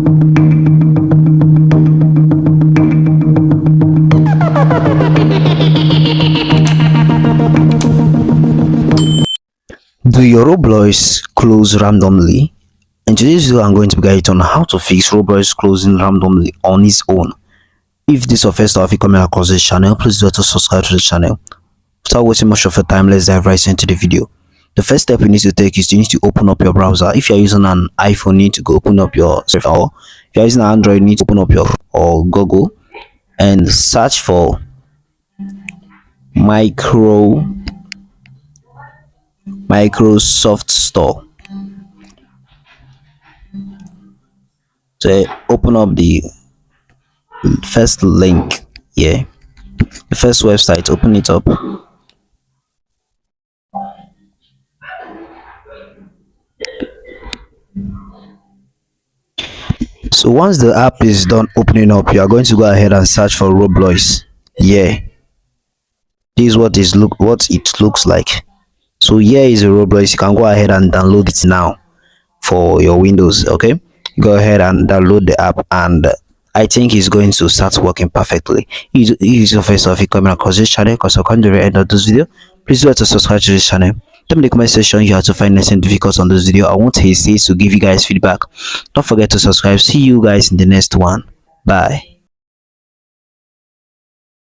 Do your Roblox close randomly? In today's video, I'm going to guide you on how to fix Roblox closing randomly on its own. If this is your first time coming across this channel, please do to subscribe to the channel. Without wasting much of your time, let's dive right into the video. The first step you need to take is you need to open up your browser. If you're using an iPhone, you need to go open up your surf, or if you're using an Android, you need to open up your Google and search for Microsoft Store. So open up the first link here, the first website, open it up. So once the app is done opening up, you are going to go ahead and search for Roblox. Yeah, this is what it looks like. So here is a Roblox. You can go ahead and download it now for your Windows. Okay, go ahead and download the app, and I think it's going to start working perfectly. If it's your first time coming across this channel, because I come to the end of this video, please do to subscribe to this channel. Tell me in the comment section you have to find anything difficult on this video. I won't hesitate to give you guys feedback. Don't forget to subscribe. See you guys in the next one. Bye.